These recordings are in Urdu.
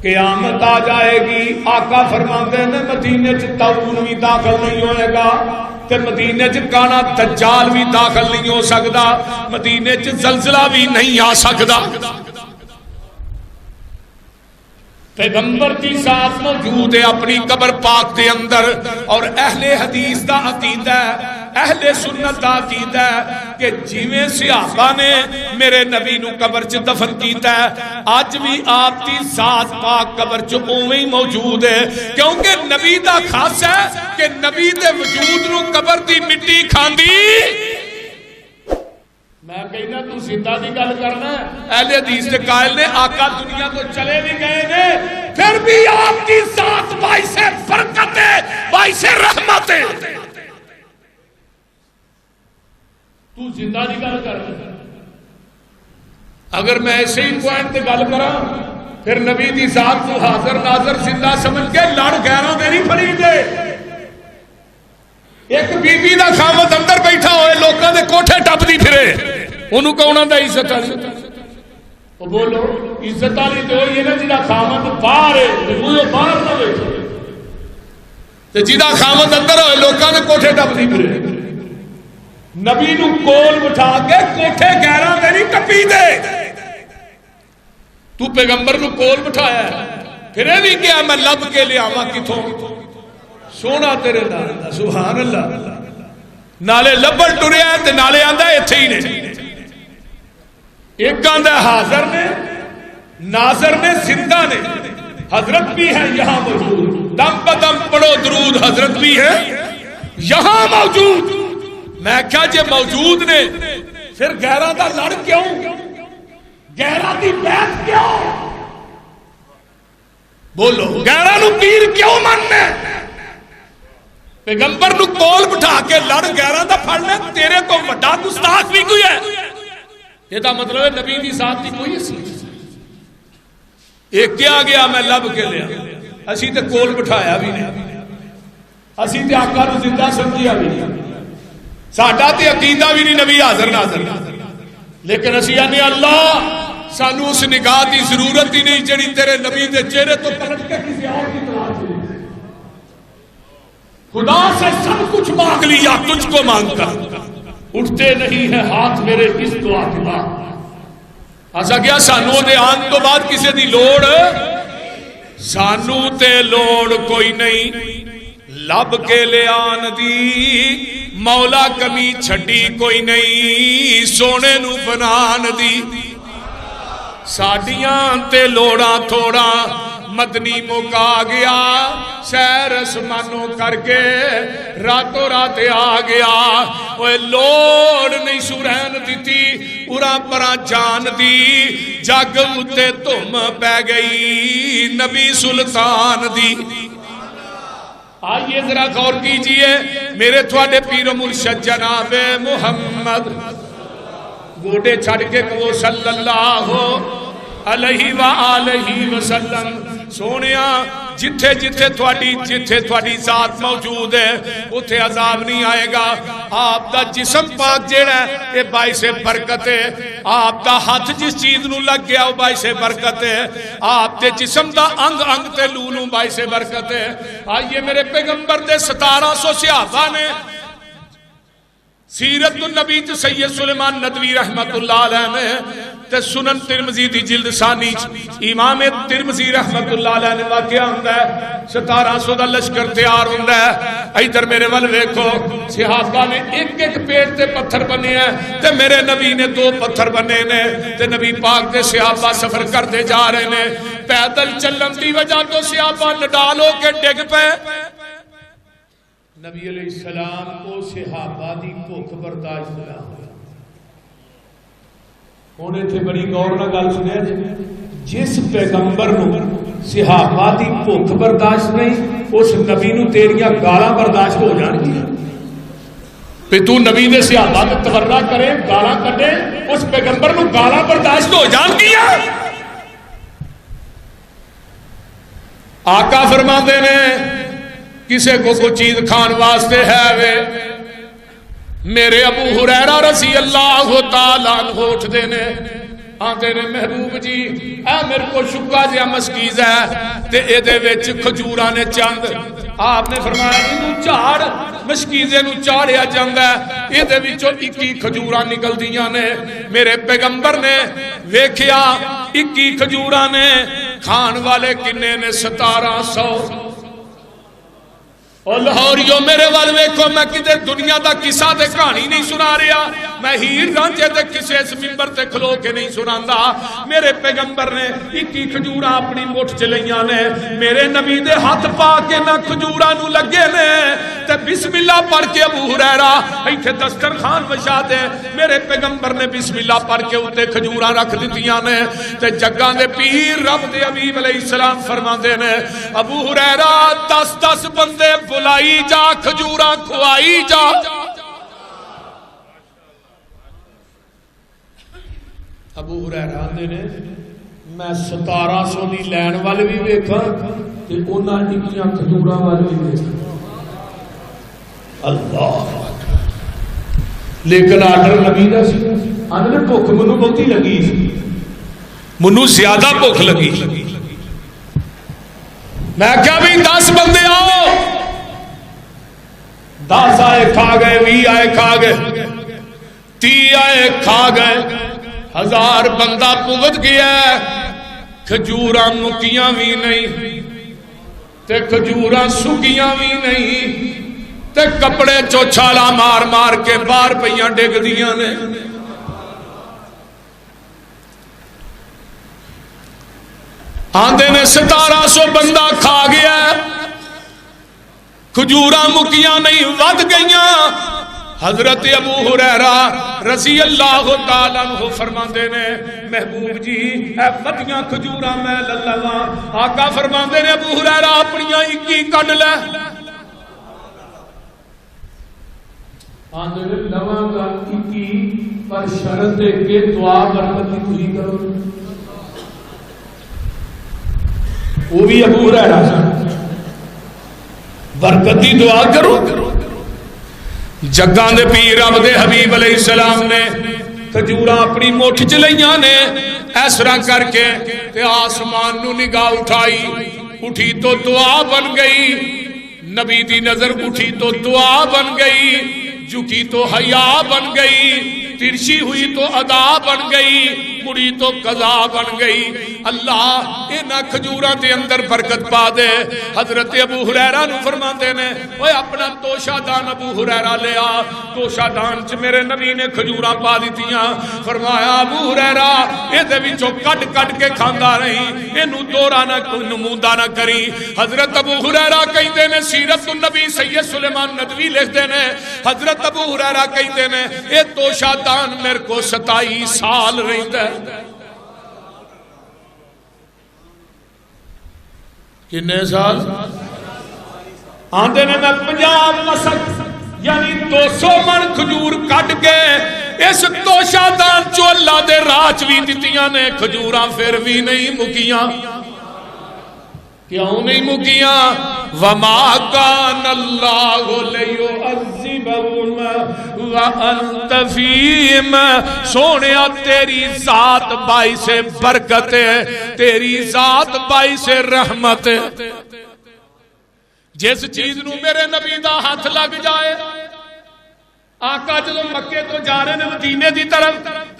قیامت آ جائے گی، آقا فرماندے نے مدینے چ طاعون بھی داخل نہیں ہوئے گا، تے مدینے چ کانا دجال بھی داخل نہیں ہو سکتا، مدینے چ زلزلہ بھی نہیں آ سکتا۔ پیغمبر کی ذات موجود ہے اپنی قبر پاک دے اندر، اور اہل حدیث دا عقیدہ ہے، اہل سنت دا عقیدہ ہے کہ جویں صحابہ نے میرے نبی نو قبر چ دفن کیتا ہے، اج بھی آپ کی ذات پاک قبر چ اوویں ہی موجود ہے، کیونکہ نبی دا خاص ہے کہ نبی دے وجود نو قبر دی مٹی کھاندی۔ میں کہنا تو زندہ دی گل کرنا ہے، اہل حدیث کے قائل نے آقا دنیا تو چلے بھی گئے نے، پھر بھی آپ کی ذات باعث برکت ہے، باعث رحمت ہے۔ تو زندہ دی گل کرنا، اگر میں ایسے ہی پوائنٹ تے گل کراں پھر نبی دی ذات کو حاضر ناظر زندہ سمجھ کے لڑ غیراں دے نہیں پھڑی دے۔ ایک بی بی دا خامد اندر بیٹھا ہوئے لوکاں دے کوٹھے ٹپدی پھرے، انہوں کو انہوں دا عزت والی، وہ بولو عزت والی تو ہوئی نا جہاں خامد باہر ہے، وہ باہر نہ بیٹھے، جہاں خامد اندر ہوئے لوکاں دے کوٹھے ٹپدی پھرے۔ نبی نو کول بٹھا کے کوٹھے غیراں دے نہیں ٹپی دے، تو پیغمبر نو کول بٹھایا ہے، پھر بھی کیا میں لب کے لے آواں کتھوں سونا تیرے نال، سبحان اللہ، نالے لبن ٹریا ہے تے نالے آندا ایتھے ہی نے، ایک آندا حاضر نے ناظر نے زندہ نے، حضرت بھی ہے یہاں موجود، دم بدم پڑھو درود، حضرت بھی ہے یہاں موجود۔ میں کیا جے موجود نے پھر غیراں دا لڑ کیوں، غیراں دی بیعت کیوں، بولو غیراں نو پیر کیوں مننے؟ پیغمبر نو کول بٹھا کے لڑ غیراں دا پھڑ لے، تیرے تو بڑا گستاخ بھی کوئی ہے؟ یہ دا مطلب ہے نبی دی ذات دی کوئی حیثیت؟ ایک کیا گیا میں لب کے لیا، اسی تے کول بٹھایا بھی نہیں، اسی تے آقا نو زندہ سمجھیا بھی نہیں، ساڈا تے عقیدہ بھی نہیں نبی حاضر ناظر، لیکن اسی آنے اللہ سانو اس نگاہ دی ضرورت ہی نہیں جڑی تیرے نبی دے چہرے تو پلٹ کے کسی اور کی تلاش ہے۔ خدا سے سب کچھ مانگ لیا تجھ کو مانگ کر، اٹھتے نہیں ہے ہاتھ میرے اس دعا کے بعد۔ ایسا کیا سانو دے آن تو بعد کسی دی لوڑ، سانو تے لوڑ کوئی نہیں، لب کے لے آن دی مولا کمی چھڑی کوئی نہیں، سونے نو بنان دی ساڈیاں تے لوڑاں تھوڑا، مدنی مکا گیا سیر اسمانوں کر کے راتوں رات آ گیا، اوے لوڑ نہیں سورین دیتی پورا پرا جان دی، جگ اتے تم پہ گئی نبی سلطان دی۔ آئیے ذرا غور کیجئے میرے تھوڑے پیر و مرشد جناب محمد، گوڑے چھڑ کے کو صلی اللہ علیہ وآلہ وسلم، سونیا جتھے جتھے تھوڑی ذات موجود ہے اتھے عذاب نہیں آئے گا۔ آپ دا جسم پاک جیڑا ہے یہ باعث برکت ہے، آپ دا ہاتھ جس چیز نو لگ گیا وہ باعث برکت ہے، آپ دے جسم دا انگ انگ تے لولوں باعث برکت ہے۔ آئیے میرے پیغمبر دے 1700 صحابہ نے سیرت النبی سید سلیمان ندوی رحمت اللہ علیہ میں تے سنن ترمذی دی جلد ثانی امام ترمذی رحمت اللہ علیہ نے واقعہ ہوندا ہے 1700 دا لشکر تیار ہوندا ہے، ادھر میرے ول ویکھو صحابہ نے ایک ایک پیٹ تے پتھر بنے ہیں تے میرے نبی نے 2 پتھر بنے نے تے نبی پاک دے صحابہ سفر کرتے جا رہے نے، پیدل چلن دی وجہ تو صحابہ نڈال ہو کے ڈگ پے، نبی علیہ السلام کو صحابہ دی بھوک برداشت نہ ہوئی۔ ہونے تھے بڑی غور نہ گل سنیا جس پیغمبر نو صحابہ دی بھوک برداشت نہیں اس نبی نو تیریاں گالاں برداشت ہو جان گیا۔ پھر تو نبی نے صحابہ کو تبرہ کرے گالاں کٹے اس پیغمبر نو گالاں برداشت ہو جان گیا۔ آقا فرماندے نے کسے کو کوئی چیز کھان واسطے ہے وے، میرے ابو ہریرہ رضی اللہ تعالیٰ عنہ اٹھ دینے آندے نے محبوب جی اے میرے کو شکا جہا مسکیز ہے تے اے دے وچ کھجوراں نے چند. آپ نے فرمایا اینو چاڑ مشکیزے نو چاڑیا جاندا ہے اے دے وچوں 21 کھجوراں نکلدیاں نے. میرے پیغمبر نے ویکھیا 21 کھجوراں نے کھان والے کنے نے 1700. اور لاہوریو میرے وال ویکھو میں کدے دنیا دا قصہ تے کہانی نہیں سنا رہا میں ہیر رانجے تے کسے اس منبر تے کھلو کے نہیں سناندا. میرے پیغمبر نے 21 کھجوراں اپنی مٹھ چ لئیاں نے. میرے نبی دے ہاتھ پا کے نہ کھجوراں نو لگے نے تے بسم اللہ پڑھ کے ابو ہریرہ ایتھے دسترخوان وچھا دے. میرے پیغمبر نے بسم اللہ پڑھ کے اوتے کھجوراں رکھ دتیاں نے تے جگاں دے پیر رب دے حبیب علیہ السلام فرماندے نے ابو ہریرہ 10 بندے بلائی جا کھجوراں کھوائی جا. ابو ہریرہ آندے نے میں 1700 دی لین والے بھی ویکھاں تے انہاں ڈگیاں کھجوراں والے بھی ویکھاں. اللہ لیکن آرڈر نبی دا سی. آندے نے بھوک منوں بہتی لگی سی منوں زیادہ بھوک لگی. میں کیا بھی 10 بندے آؤ 10 آئے کھا گئے 20 آئے کھا گئے 30 آئے کھا گئے 1000 بندہ پگت گیا. کھجوراں مکیاں بھی نہیں تے کھجوراں سکیاں بھی نہیں تے کپڑے چوچھالا مار مار کے باہر پئیاں ڈگ دیاں نے. آندے نے 1700 بندہ کھا گیا کھجوراں مکیاں نہیں ود گئیاں. حضرت ابو ہریرہ رضی اللہ تعالیٰ عنہ فرماندے نے محبوب جی اے ودیاں کھجوراں میں للواں. آقا فرماندے نے ابو ہریرہ اپنیاں 21 کڈ لے. آندے نے لواں گا 21 پر شرط دے کے دعا برکت پوری کرو. وہ بھی ابو ہریرہ برکت دی دعا کرو. جگاں دے پیر رب دے حبیب علیہ السلام نے کھجوراں اپنی مٹھ چ لئیاں نے اس طرح کر کے تے آسمان نو نگاہ اٹھائی. اٹھی تو دعا بن گئی. نبی دی نظر اٹھی تو دعا بن گئی. جھکی تو حیا بن گئی. ترشی ہوئی تو ادا بن گئی. مڑی تو قضا بن گئی. اللہ انہاں کھجوراں دے اندر برکت پا دے. حضرت ابو ہریرہ نو فرماندے نے اوے اپنا توشہ دان ابو ہریرہ لے آ. توشہ دان چ میرے نبی نے کھجوراں پا دتیاں. فرمایا ابو ہریرہ اے دے وچوں کڈ کڈ کے کھاندا رہی اینو دورا نہ نموندا نہ کری. حضرت ابو ہریرہ کہندے نے سیرت النبی سید سلیمان ندوی لکھدے نے حضرت ابو ہریرہ کہندے نے اے توشہ دان میرے کو 27 سال رہندا ہے. کنے سال؟ آندے نے میں 50 مسک یعنی 200 من کھجور کٹ کے اس توشہ دان چو اللہ دے راج بھی دتیاں نے. کھجوراں پھر بھی نہیں مکیاں. کیوں نہیں مکیاں؟ وَمَا كَانَ اللَّهُ لِيُعَذِّبَهُمْ وَأَنْتَ فِيهِمْ. سونیا تیری ذات باعث برکت ہے تیری ذات باعث رحمت ہے. جس چیز نو میرے نبی دا ہاتھ لگ جائے آقا جدو مکے تو جا رہے نے مدینے دی طرف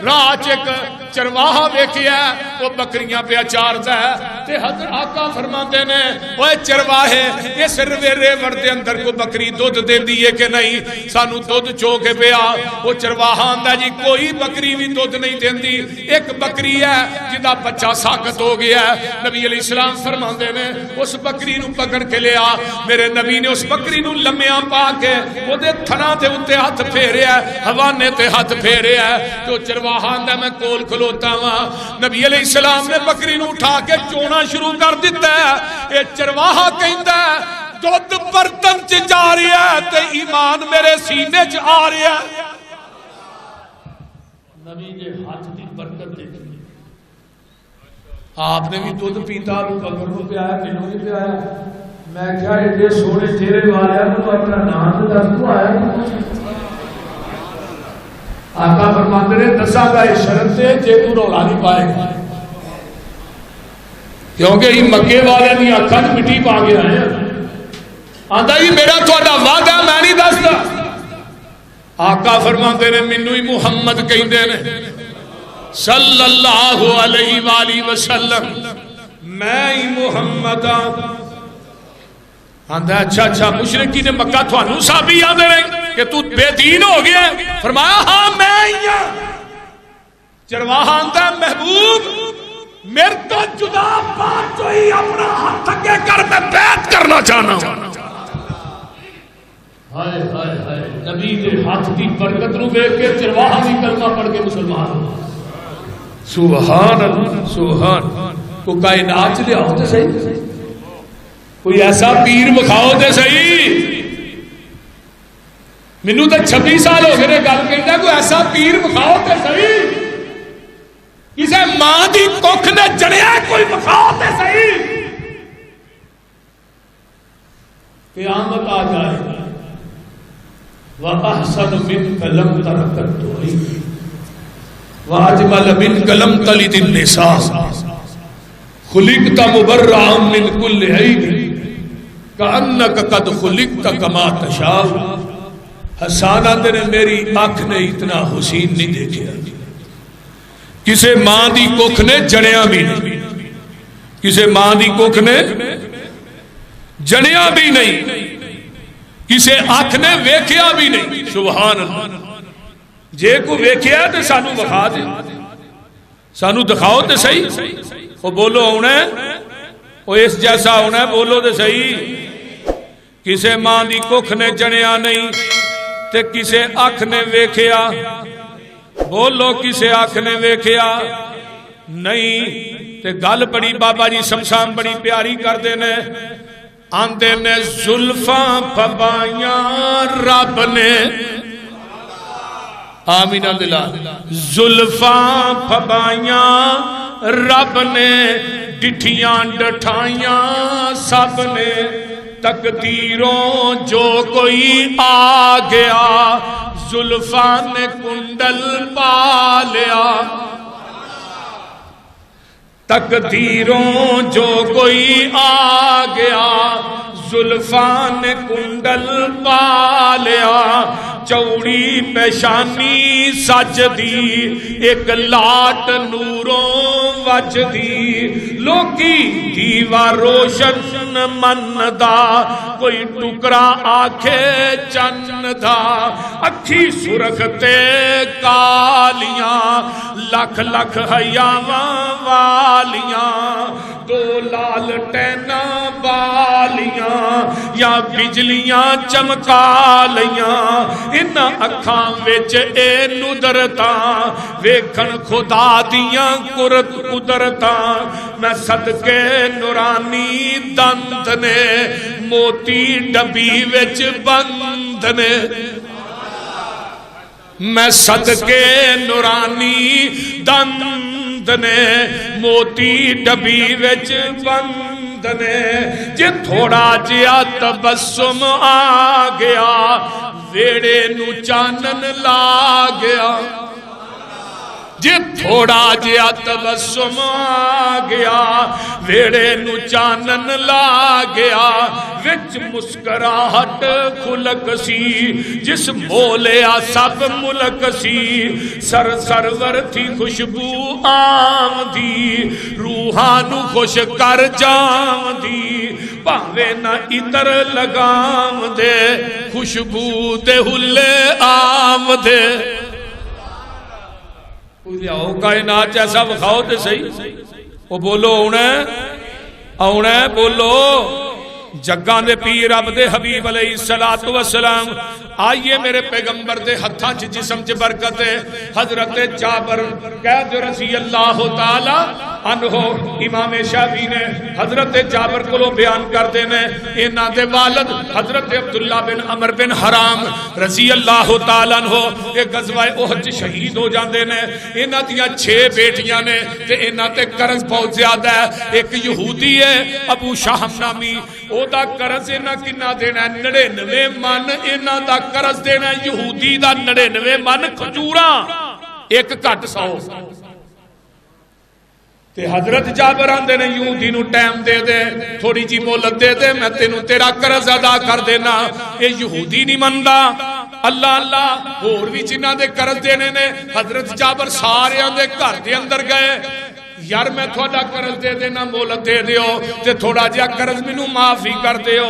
راہ چک چرواہا ویکھیا وہ بکریاں پہ چاردا ہے تے حضرت آقا فرماندے نے اوے چرواہے اس رویرے ورد دے اندر کو بکری دودھ دیندی ہے کہ نہیں سانو دودھ چو کے پیا. وہ چرواہا آندا جی کوئی بکری بھی دودھ نہیں دیندی. ایک بکری ہے جدا بچہ ساکت ہو گیا ہے. نبی علیہ السلام فرماندے نے اس بکری نو پکڑ کے لیا. میرے نبی نے اس بکری نو لمیاں پا کے وہ دے تھنا تے اتے ہاتھ پھیریا ہے حوانے تے ہاتھ پھیریا ہے. تو چرواہا آندا میں کول کھلوتا ہاں. نبی علیہ السلام نے بکری نو اٹھا کے چونا شروع کر دیتا ہے. اے چرواہا کہندا ہے دودھ برتن چ جا رہا ہے تے ایمان میرے سینے چ آ رہا ہے. نبی دے ہاتھ دی برکت دیکھی. آپ نے بھی دودھ پیتا رو بکر کو پیایا مینوں بھی پیایا. میں کیا ایڈے سونے چہرے والے کو اپنا نام دس تو آیا آقا فرماتے نے دساں گا اس شرط سے جے تو رولا نہیں پائے گا، کیونکہ یہ مکے والے دی اکھاں وچ مٹی پا کے آئے آندا جی میرا تہاڈا وعدہ میں نہیں دسدا۔ آقا فرماتے نے مینوں ہی محمد کہندے نے صلی اللہ علیہ وآلہ وسلم، میں ہی محمد ہاں۔ آندا اچھا اچھا مشرکین مکہ تھانوں صحابی آندے نے کہ تو بے دین ہو گیا؟ فرمایا ہاں میں ہی ہاں۔ چرواہا آندا محبوب میرے تو جدا بات ہوئی، اپنا ہاتھ اگے کر میں بیعت کرنا چاہنا ہوں۔ ہائے ہائے ہائے، نبی کے ہاتھ کی برکت نو دیکھ کے چرواہا بھی کلمہ پڑھ کے مسلمان ہو۔ سبحان اللہ سبحان۔ کو کائنات لے آؤ تے صحیح، کوئی ایسا پیر مکھاؤ تے صحیح۔ مینوں تے 26 سال ہو گئے گل کہندا کوئی ایسا پیر مکھاؤ تے صحیح، کسے ماں دی ککھ نے جڑیا کوئی مکھاؤ تے صحیح۔ قیامت آ جائے وَأَحْسَنُ مِنْكَ لَمْ تَرَكَتْ عَيْنِي وَأَجْمَلَ مِنْكَ لَمْ تَلِدِ النِّسَاءُ خُلِقْتَ مُبَرَّأً مِنْ كُلِّ عَيْبٍ كَأَنَّكَ قَدْ خُلِقْتَ كَمَا تَشَاءُ۔ حسانہ تیرے میری آنکھ نے اتنا حسین نہیں دیکھا، کسے ماں دی ککھ نے جڑیا بھی نہیں، کسے ماں دی ککھ نے جڑیا بھی نہیں، کسے آنکھ نے ویکھیا بھی نہیں۔ سبحان اللہ۔ جے کو ویکھیا تے سانو بخا دے، سانو دکھاؤ تے صحیح۔ وہ بولو ہونا ہے، وہ اس جیسا ہونا ہے، بولو تے صحیح۔ کسے ماں دی ککھ نے جڑیا نہیں تے کسے آنکھ نے ویکھیا، بولو کسے آنکھ نے ویکھیا نہیں۔ تے گل بڑی بابا جی شمشان بڑی پیاری کر دینے، آندے نے زلفاں پھبائیاں رب نے، آمین اللہ، زلفاں پھبائیاں رب نے، ڈٹھیاں ڈٹھائیاں سب نے، تقدیروں جو کوئی آ گیا زلفاں نے کنڈل پا لیا، تقدیروں جو کوئی آ گیا زلفاں نے کنڈل پا لیا، چوڑی پیشانی سج دی ایک لاٹ نوروں وج دی، لوکی دیوا روشن من دا کوئی ٹکرا آکھے چن دا، اکھی سرخ تے کالیاں لکھ لکھ حیاواں والیاں، دو لال ٹینا بالیاں یا بجلیاں چمکا لیاں، ان اکھاں وچ اے ندرتاں ویکھن خدا دیاں قدرتاں، میں صدقے نورانی دند نے موتی ڈبی وچ بند نے، میں صدقے نورانی دند نے موتی ڈبی وچ بند نے، جے تھوڑا جیا تبسم آ گیا ویڑے نو چانن لا گیا، جے تھوڑا جیا تبسم آ گیا ویڑے نو چانن لا گیا، وچ مسکراہٹ کھلک سی جس مولیا سب ملک سی، سرور تھی خوشبو آم دی روحانو خوش کر جام دی، پاوے نہ اتر لگام دے خوشبو دے ہلے آم دے، لیاؤ کائنات جیسا بخاؤ تے صحیح۔ وہ بولو اونا ہے بولو، جگان دے پیر رب دے حبیب علیہ السلام، آئیے میرے پیغمبر دے ہتھاں چ جسم چ برکت ہے، حضرت جابر قید رضی اللہ تعالی عنہ امام شافعی نے حضرت جابر کو بیان کرتے ہیں انہاں دے والد حضرت عبداللہ بن عمر بن حرام رضی اللہ تعالیٰ عنہ ایک غزوہ احد شہید ہو جاندے نے انہاں دیاں 6 بیٹیاں نے تے انہاں تے قرض بہت زیادہ ہے ایک یہودی ہے ابو شاہم نامی او دا قرض انہاں کنا دینا 99 من انہاں دا قرض دینا یہودی دا 99 من کھجوراں ایک گھٹ 100 تے حضرت جابر آندے نے یہودی نو ٹائم دے دے تھوڑی جی مہلت دے دے میں تینوں تیرا قرض ادا کر دینا اے یہودی نہیں مندا اللہ اللہ اور بھی جنہاں دے قرض دینے نے حضرت جابر سارے دے گھر دے اندر گئے یار میں تھوڑا قرض دے دینا مہلت دے دیو تے تھوڑا جہا قرض مینوں معافی کر دیو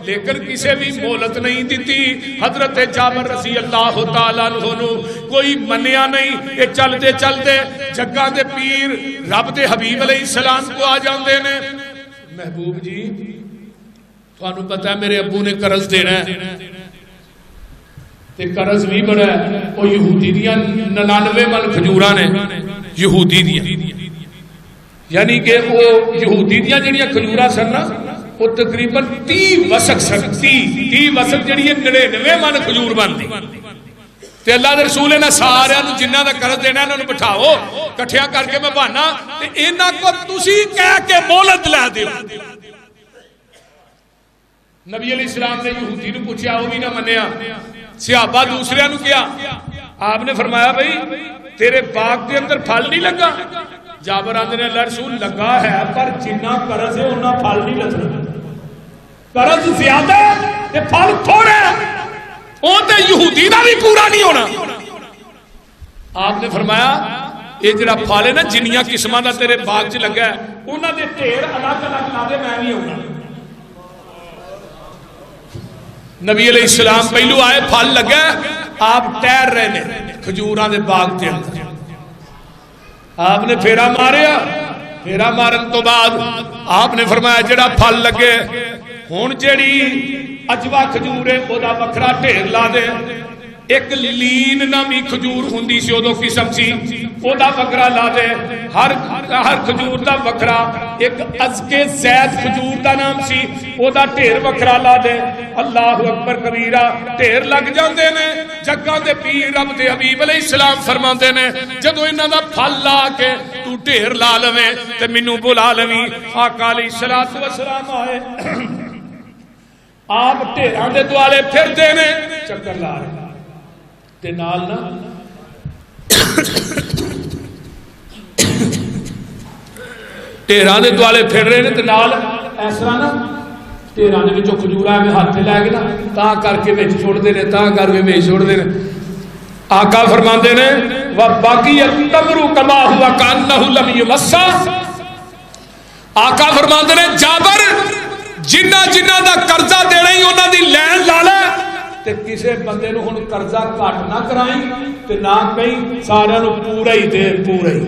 لیکن کسے بھی مہلت نہیں دیتی حضرت جابر رضی اللہ تعالیٰ عنہ نو کوئی منیا نہیں یہ چلتے چلتے جگہ دے پیر رب دے حبیب علیہ السلام کو آ جاندے نے محبوب جی تھانوں پتہ ہے میرے ابو نے قرض دینا ہے تے قرض بھی بڑا ہے وہ یہودی دیاں 99 من کھجوراں نے یہودی دیاں یعنی کہ وہ یہودی دیاں جڑیاں کھجوراں سن نا وہ تقریباً 30 وسق سن 30 وسق جڑی 99 من کھجور بنتی تے اللہ دے رسول نے سارے جنہاں دا قرض دینا انہاں نوں بٹھاؤ کٹھیاں کر کے میں بہانا تے انہاں کو تسی کہہ کے مہلت لے دیو نبی علیہ السلام نے یہودی نوں پوچھا وہ بھی نہ منیا صحابہ دوسرے نوں کیا آپ نے فرمایا بھائی تیرے باغ دے اندر پھل نہیں لگا جابر آندے نے اللہ رسول لگا ہے پر جنہ قرض ہے انہاں پھل نہیں لگنا قرض زیادہ تے پھل تھوڑے او تے یہودی دا بھی پورا نہیں ہونا آپ نے فرمایا یہ جڑا پھل ہے نا جنیاں قسماں دا تیرے باغ چ لگا ہے انہاں دے ڈھیر الگ الگ لا دے میں نہیں ہونا نبی علیہ السلام پہلو آئے پھل لگا آپ ٹہر رہے نے کھجوراں دے باغ دے اندر آپ نے پھیرا ماریا پھیرا مارن تو بعد آپ نے فرمایا جڑا پھل لگے ہن جڑی اجوا کھجور ہے او دا وکھرا ڈھیر لا دے ایک لین نامی کھجور ہوندی سی اودوں قسم سی او دا وکھرا لا دے ہر کھجور دا وکھرا ایک ازکے زید کھجور دا نام سی او دا ڈھیر وکھرا لا دے اللہ اکبر کبیرہ ڈھیر لگ جاندے نے جگہ دے پیر رب دے حبیب علیہ السلام فرماندے نے جدوں انہاں دا پھل لا کے تو ڈھیر لا لویں تے مینوں بلا لویں آقا علیہ الصلوۃ والسلام آئے آپ ڈھیراں دے دوالے پھردے نے چکر لا رہے تے نال نا ڈھیراں دے دوالے پھر رہے نے تے نال اس طرح نا ڈھیراں دے وچوں کھجوراں میں ہاتھ لا کے نا تاں کر کے وچ چھوڑ دے نے تاں کر کے وچ چھوڑ دے نے آقا فرماندے نے وا باقی التمر کما ہوا کانہ لم یمسا آقا فرماندے نے جابر جنہ جنہ دا قرضہ دینا ہی انہاں دی لین لا لے تے کسے بندے نو ہن قرضہ کٹ نہ کرائیں تے نہ کہیں سارے نو پورا ہی دے پورا ہی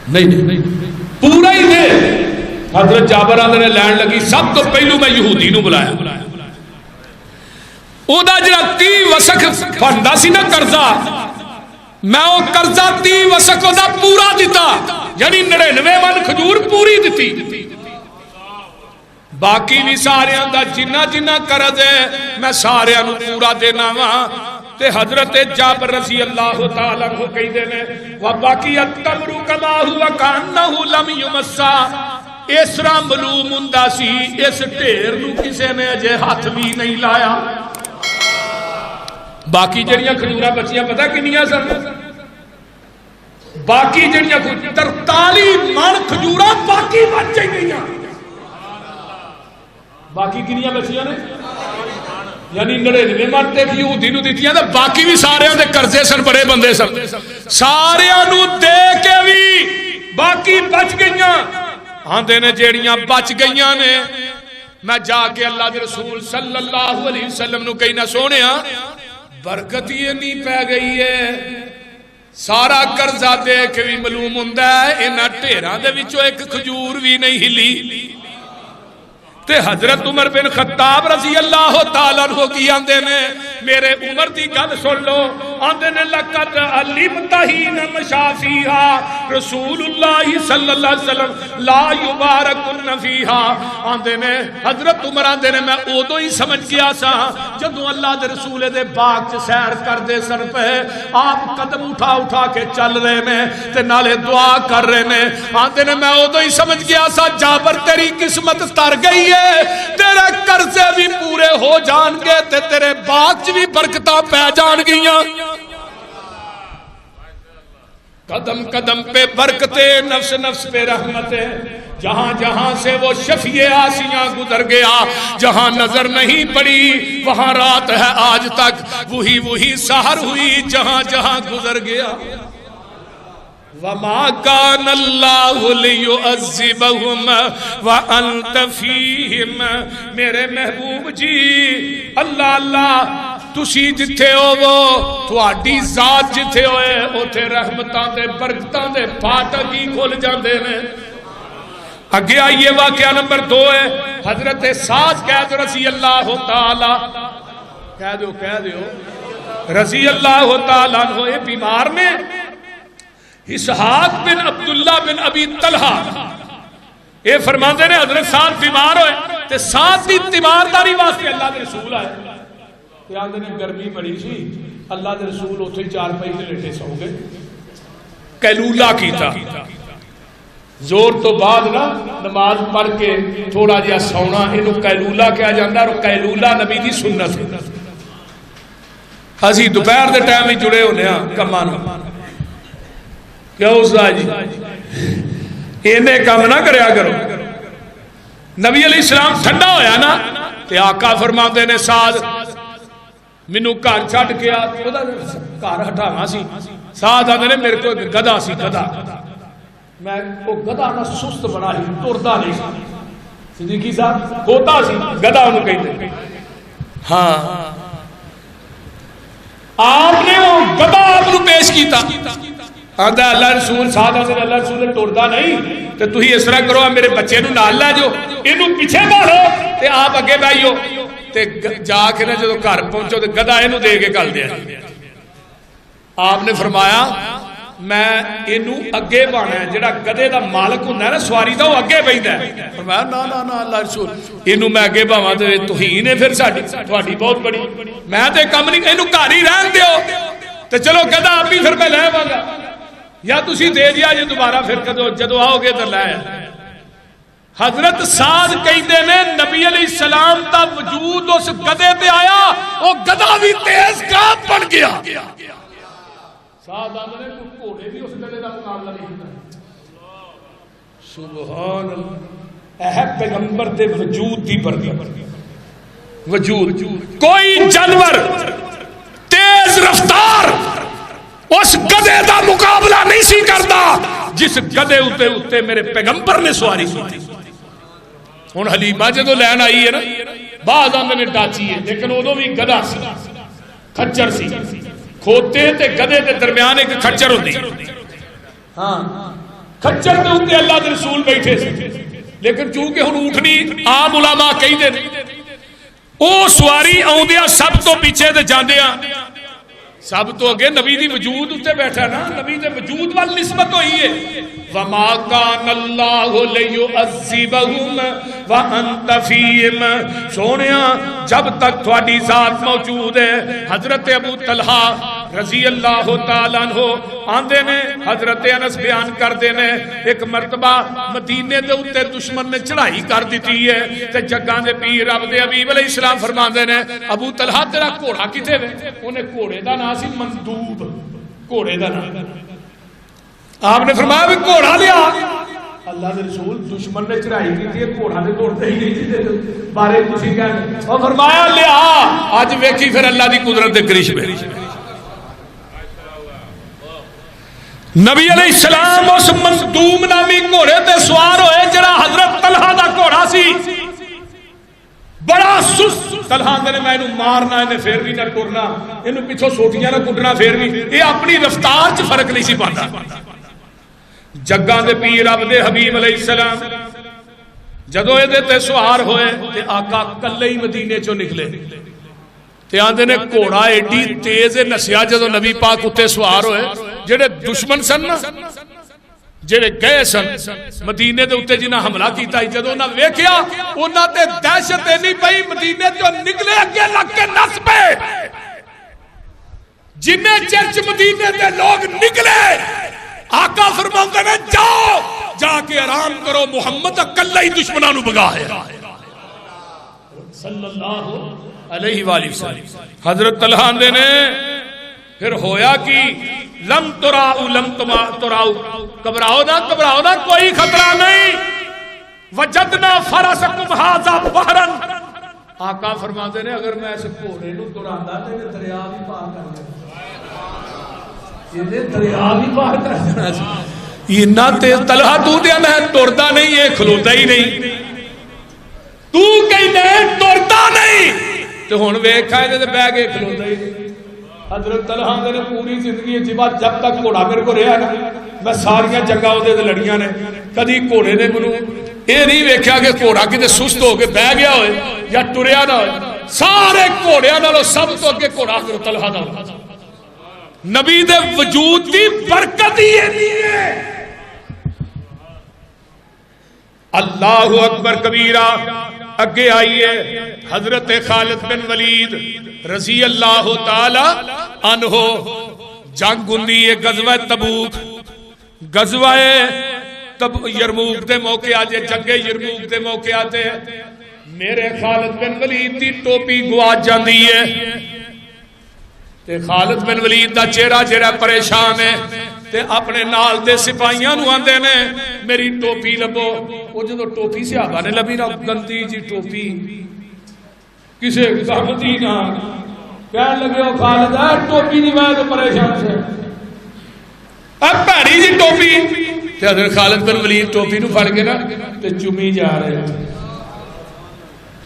نہیں پورا ہی دے حضرت جابر آندے نے لین لگی سب تو پہلو میں یہودی نو بلایا او دا جڑا 30 وسق بندا سی نا قرضہ میں وہ قرضہ 30 وسق دا پورا دیتا یعنی 99 من کھجور پوری دیتی باقی بھی سارے دا جنہ جنہ قرض ہے میں سارے نو پورا دینا وا تے حضرت جابر رضی اللہ تعالیٰ عنہ کہندے نے وباقی التمر کما ہوا کانہ لم یمسا اس طرح معلوم ہوندا سی اس ڈھیر نو کسے نے اجے ہاتھ بھی نہیں لایا باقی جڑیاں کھجوراں بچیاں پتہ کنیاں سن باقی جڑیاں 43 من کھجوراں باقی بچ گئیاں باقی کنیاں بچیاں نے یعنی 99 من تے یہودی نو دتیاں تے باقی بھی سارے دے قرضے سن بڑے بندے سن سارے نو دے کے بھی باقی بچ گئیاں آندے نے جیڑیاں بچ گئیاں نے میں جا کے اللہ دے رسول صلی اللہ علیہ وسلم نو کہنا سونیا برکت ہی نہیں پہ گئی ہے سارا قرضہ دے کے بھی معلوم ہوندا ہے انہاں ڈھیراں دے وچوں ایک کھجور بھی نہیں ہلی تے حضرت عمر بن خطاب رضی اللہ تعالیٰ عنہ کی آندے نے میرے عمر دی گل سن لو آندے نے لقد علمت حین مشا فیہا رسول اللہ صلی اللہ علیہ وسلم لا یبارکن فیہا آندے نے حضرت عمر آندے نے میں ادو ہی سمجھ گیا سا جدو اللہ دے رسول دے باغ چ سیر کر دے سن پہ آپ قدم اٹھا اٹھا کے چل رہے نے تے نالے دعا کر رہے نے آندے نے میں ادو ہی سمجھ گیا سا جابر تیری قسمت تر گئی ہے تیرے قرضے بھی پورے ہو جان گے تے تیرے باغ چ بھی برکتاں پہ جان گیاں قدم قدم پہ برکتیں نفس نفس پہ رحمتیں جہاں جہاں سے وہ شفیع آسیاں گزر گیا جہاں نظر نہیں پڑی وہاں رات ہے آج تک وہی سحر ہوئی جہاں جہاں گزر گیا وَمَا كَانَ اللَّهُ لِيُعَذِّبَهُمْ وَأَنْتَ فِيهِمْ میرے محبوب جی اللہ اللہ تسی جتھے ہو وہ تواڈی ذات جتھے ہوئے اوتھے رحمتاں دے برکتاں دے پھاٹک ہی کھل جاندے نے اگے آئیے واقعہ نمبر 2 ہے حضرت سعد کہہ دو رضی اللہ تعالی کہہ دو رضی اللہ تعالیٰ عنہ یہ بیمار نے اسحاق بن عبداللہ بن ابی طلحہ یہ فرماندے نے حضرت سعد بیمار ہوئے تے سعد دی تیمارداری واسطے اللہ دے رسول آئے تے آندے نے گرمی بڑی سی اللہ دے رسول اوتھے 4 پہی تے لیٹے سو گئے قیلولہ کیتا زور تو بعد نا نماز پڑھ کے تھوڑا جہا سونا اینو قیلولہ کہا جاندا اور قیلولہ نبی دی سنت ہے اسی دوپہر دے ٹائم ہی جڑے ہونے ہاں کماں نال کیا اسدا جی اینے کام نہ کریا کرو نبی علیہ السلام ٹھنڈا ہویا نا تے آقا فرماندے نے سعد مینوں گھر چھڈ کے آ گھر ہٹانا سی سعد آندے نے میرے کو ایک گدھا سی گدھا میں وہ گدھا نہ سست بنا ہی ٹردا نہیں صدیقی صاحب ہوتا سی گدھا انہوں کہتے ہاں آپ نے وہ گدھا آپ کو پیش کیتا آندہ اللہ رسول سعد آندہ اللہ رسول ٹردا نہیں تو تھی اس طرح کرو میرے بچے نو نال لے جو انہوں پیچھے مارو تے آپ اگے بائیو تے جا کے نا جدو گھر پہنچو تے گدھا انہوں دے کے کل دیا آپ نے فرمایا میں انہوں اگے بانا ہے جڑا گدھے دا مالک ہونا ہے نا سواری دا وہ اگے بیٹھا ہے فرمایا نا نا نا اللہ رسول انہوں میں اگے باواں تے توہین ہے پھر ساڈی تہاڈی بہت بڑی میں تے کم نہیں انہوں گھر ہی رہن دیو تے چلو گدھا آپ ہی پھر میں لے آواں گا یا تسی دے دیا یہ دوبارہ پھر جدو آؤ گے تو لے حضرت سعد کہندے نے نبی علیہ السلام دا وجود اس گدھے تے آیا وہ گدھا بھی تیز کام بن گیا سعد آندے نے گھوڑے بھی اس گدھے دا مقابلہ نہیں کیتا سبحان اللہ اے پیغمبر دے وجود دی برکت وجود کوئی جانور تیز رفتار اس گدھے دا مقابلہ نہیں سی کرتا جس گدھے اتے میرے پیغمبر نے سواری کی تھی ہن حلیمہ جدو لین آئی ہے نا بعض آندے نے ٹاچی ہے لیکن ادو بھی گدھا سی کھچر سی کھوتے تے گدھے دے درمیان ایک کھچر ہوندی ہاں کھچر دے اوتے اللہ دے رسول بیٹھے سی لیکن چونکہ ہن اونٹنی عام علماء کہندے نے او سواری آوندیاں سب تو پیچھے تے جاندیاں سب تو اگے نبی دی وجود اتے بیٹھا نا نبی دے وجود وال نسبت ہوئی ہے وَمَا كَانَ اللَّهُ لِيُعَذِّبَهُمْ وَأَنْتَ فِيهِمْ سونیا جب تک تھوڑی ذات موجود ہے حضرت ابو طلحہ رضی اللہ تعالیٰ عنہ آندے نے حضرت انس بیان کر دینے ایک مرتبہ مدینے دے اتے دشمن نے چڑھائی کر دیتی ہے تے جگاں دے پیر عبد حبیب علیہ السلام فرما دینے ابو طلحہ تیرا گھوڑا کتے وے انہیں گھوڑے دا نام سی مندوب گھوڑے دا نام آپ نے فرمایا بھی گھوڑا لیا اللہ دے رسول دشمن نے چڑھائی کی تھی گھوڑا دے دوڑتے ہی نہیں تھی بارے کسی کہنے اور فرمایا لیا آج ویکھی پھر اللہ دی قدرت دے کرش میں نبی علیہ السلام اس مندوم نامی گھوڑے تے سوار ہوئے جڑا حضرت طلحہ دا گھوڑا سی بڑا سست طلحہ نے میں انہوں مارنا انہیں پھر بھی نہ ٹرنا انہوں پیچھو سوٹیاں نہ کٹنا پھر بھی یہ اپنی رفتار چ فرق نہیں سی پاتا جگاں دے پیر عبد حبیب علیہ السلام جدو یہ تے سوار ہوئے تے آقا کلے ہی مدینے چو نکلے تے آندے نے گھوڑا ایڈی تیز نسیا جدو نبی پاک اتنے سوار ہوئے جڑے دشمن سن نا جڑے گئے سن مدینے دے اتنے جنہاں حملہ کیتا ہی جدو انہاں ویکھیا انہاں تے دہشت نہیں پئی مدینے جو نکلے اگے لگ کے نس پے جنہیں چرچ مدینے دے لوگ نکلے آقا فرماتے نے جاؤ جا کے آرام کرو محمد اکلا ہی دشمنوں نو بگا ہے صلی اللہ علیہ وآلہ وسلم. حضرت طلحہ نے پھر ہویا کہ لم تراؤ لم تراؤ گھبراؤ نہ کوئی خطرہ نہیں وجدنا فرسکم ھذا بحرا. آقا فرماتے نے اگر میں اس گھوڑے نو دوراندا تے دریا بھی پار کر جاتا یہ دریا بھی پار کر جانا اتنا تیز. طلحہ تو دیا میں ٹردا نہیں یہ کھلوتا ہی نہیں تو کہنا ٹردا نہیں تو ہن ویکھا تے بہ کے کھلوتا ہی نہیں. حضرت طلحہ نے پوری زندگی جب تک گھوڑا میرے کو رہا نا میں ساری جنگاں اودے تے لڑیاں نے کدی گھوڑے نے مینوں یہ نہیں ویکھیا کہ گھوڑا کتے سست ہو کے بہ گیا ہوئے یا ٹریا نہ ہوئے. سارے گھوڑیاں نالوں سب تو اگے گھوڑا حضرت طلحہ دا نبی دے وجود دی برکت ہی نہیں ہے. اللہ اکبر کبیرہ. اگے آئیے حضرت خالد بن ولید رضی اللہ تعالی عنہ جنگ ہوندی ہے غزوہ تبوک. غزوہ یرموک دے موقع آجے جنگے یرموک دے موقع آتے ہیں میرے خالد بن ولید دی ٹوپی گواچ جاندی ہے تے خالد بن ولید دا چہرہ جڑا پریشان ہے تے اپنے نال دے سپاہیاں نو آندے نے میری ٹوپی لبو. وہ جدو ٹوپی صحابہ نے لبی نا گندی جی ٹوپی کسے زحمتی نہ کہنے لگے ہو خالد ہے ٹوپی نہیں میں تو پریشان سے اب پیڑی جی ٹوپی تے حضرت خالد بن ولید ٹوپی نو پھڑ کے نا تے چومی جا رہے تھے.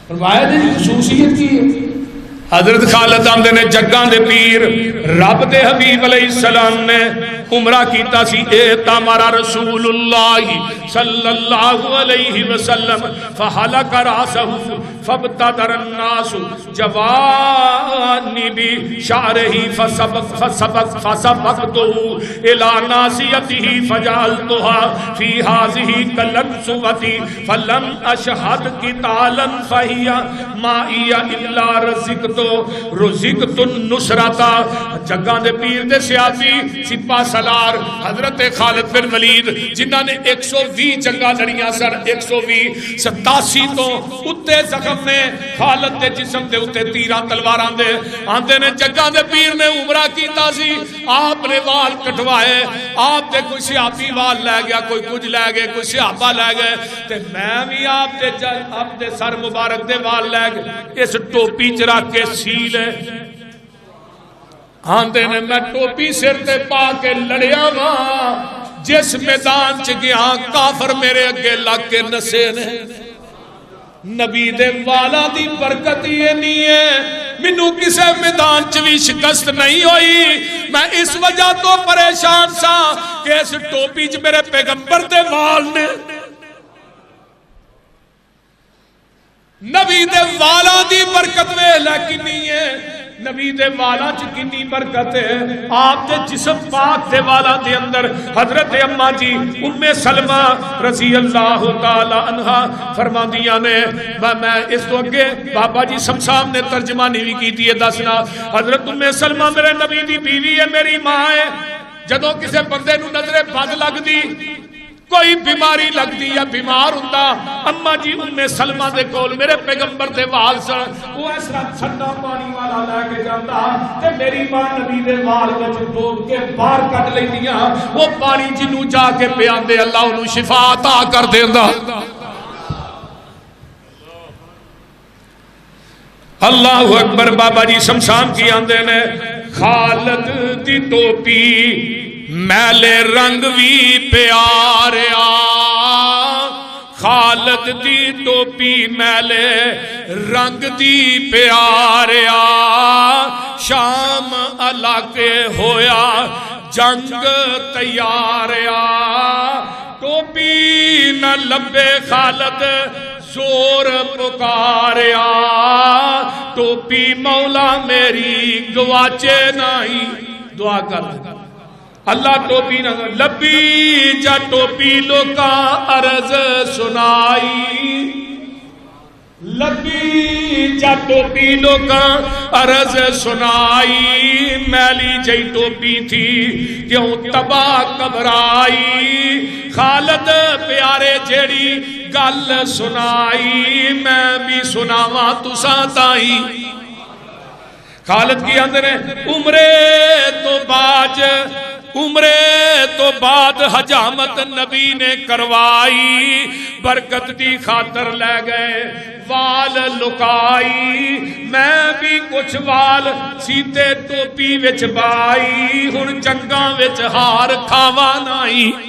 فرمایا جی خصوصیت کی ہے حضرت خالد آندے نے جگاں دے پیر رب دے حبیب علیہ السلام نے عمرہ کیتا سی اے تامارا رسول اللہ صلی اللہ علیہ وسلم فحلق راسہ فابتدر الناس جوانب شعرہ فسبقتہ الى ناسیتہ فجعلتها فی ہذہ کالانسوۃ فلم اشہد قتالا فہی معی الا رزقت النصرۃ. جگاں دے پیر دے سیاسی سپاہ سالار حضرت خالد بن ولید جنہاں نے 120 جنگاں لڑیاں سن 120 87 تو اتے زخم نے خالد دے جسم دے اتے تیراں تلواراں دے آندے نے. جگاں دے پیر نے عمرہ کیتا سی آپ نے وال کٹوائے آپ دے کوئی صحابی وال لے گیا کوئی کچھ لے گئے کوئی صحابہ لے گئے تے میں بھی آپ دے سر مبارک دے وال لے گئے اس ٹوپی چ رکھ کے سیل ہے آندے نے میں ٹوپی سر تے پا کے لڑیا ماں جس میدان چ گیا کافر میرے اگے لگ کے نسے نے. نبی دے والا دی برکت یہ نہیں ہے منو کسے میدان چ بھی شکست نہیں ہوئی. میں اس وجہ تو پریشان سا کہ اس ٹوپی چ میرے پیغمبر دے وال نے نبی دے والا دی برکت میں لیکن نہیں ہے. نبی دے والا چ کنی برکت ہے آپ دے جسم پاک دے والا دے اندر. حضرت اماں جی ام سلمہ رضی اللہ تعالی عنہا فرماندیاں نے میں اس تو اگے بابا جی سمسام نے ترجمانی بھی کی ہے دسنا. حضرت ام سلمہ میرے نبی دی بیوی ہے میری ماں ہے. جدوں کسے بندے نو نظر بد لگ دی کوئی بیماری لگ دی یا بیمار ہوتا اما جی ام سلمہ دے کول میرے پیغمبر دے وال سن وہ اس طرح ٹھنڈا پانی والا لے کے جاتا تے میری ماں نبی دے وال وچ ڈوب کے باہر کڈ لیندیاں وہ پانی جنوں جا کے پیاندے اللہ اونوں شفا عطا کر دیندا. اللہ اکبر. بابا جی شمشان کی آندے نے خالد دی ٹوپی میلے رنگ بھی پیاریا خالد دی ٹوپی میلے رنگ دی پیاریا شام علاقے ہویا جنگ تیاریا ٹوپی نہ لبے خالد زور پکاریا ٹوپی مولا میری گواچے نہیں دعا کر اللہ ٹوپی نہ لبی جا ٹوپی لوکا عرض سنائی لبی جا ٹوپی لوکا عرض سنائی میلی جئی ٹوپی تھی کیوں تباہ گھبرائی خالد پیارے جیڑی گل سنائی میں بھی سناواں تساں تائی خالد کی اندر عمرے تو بعد حجامت نبی نے کروائی برکت دی خاطر لے گئے وال لکائی میں بھی کچھ وال سیتے ٹوپی وچ بائی ہن جنگاں وچ ہار کھاوا نہیں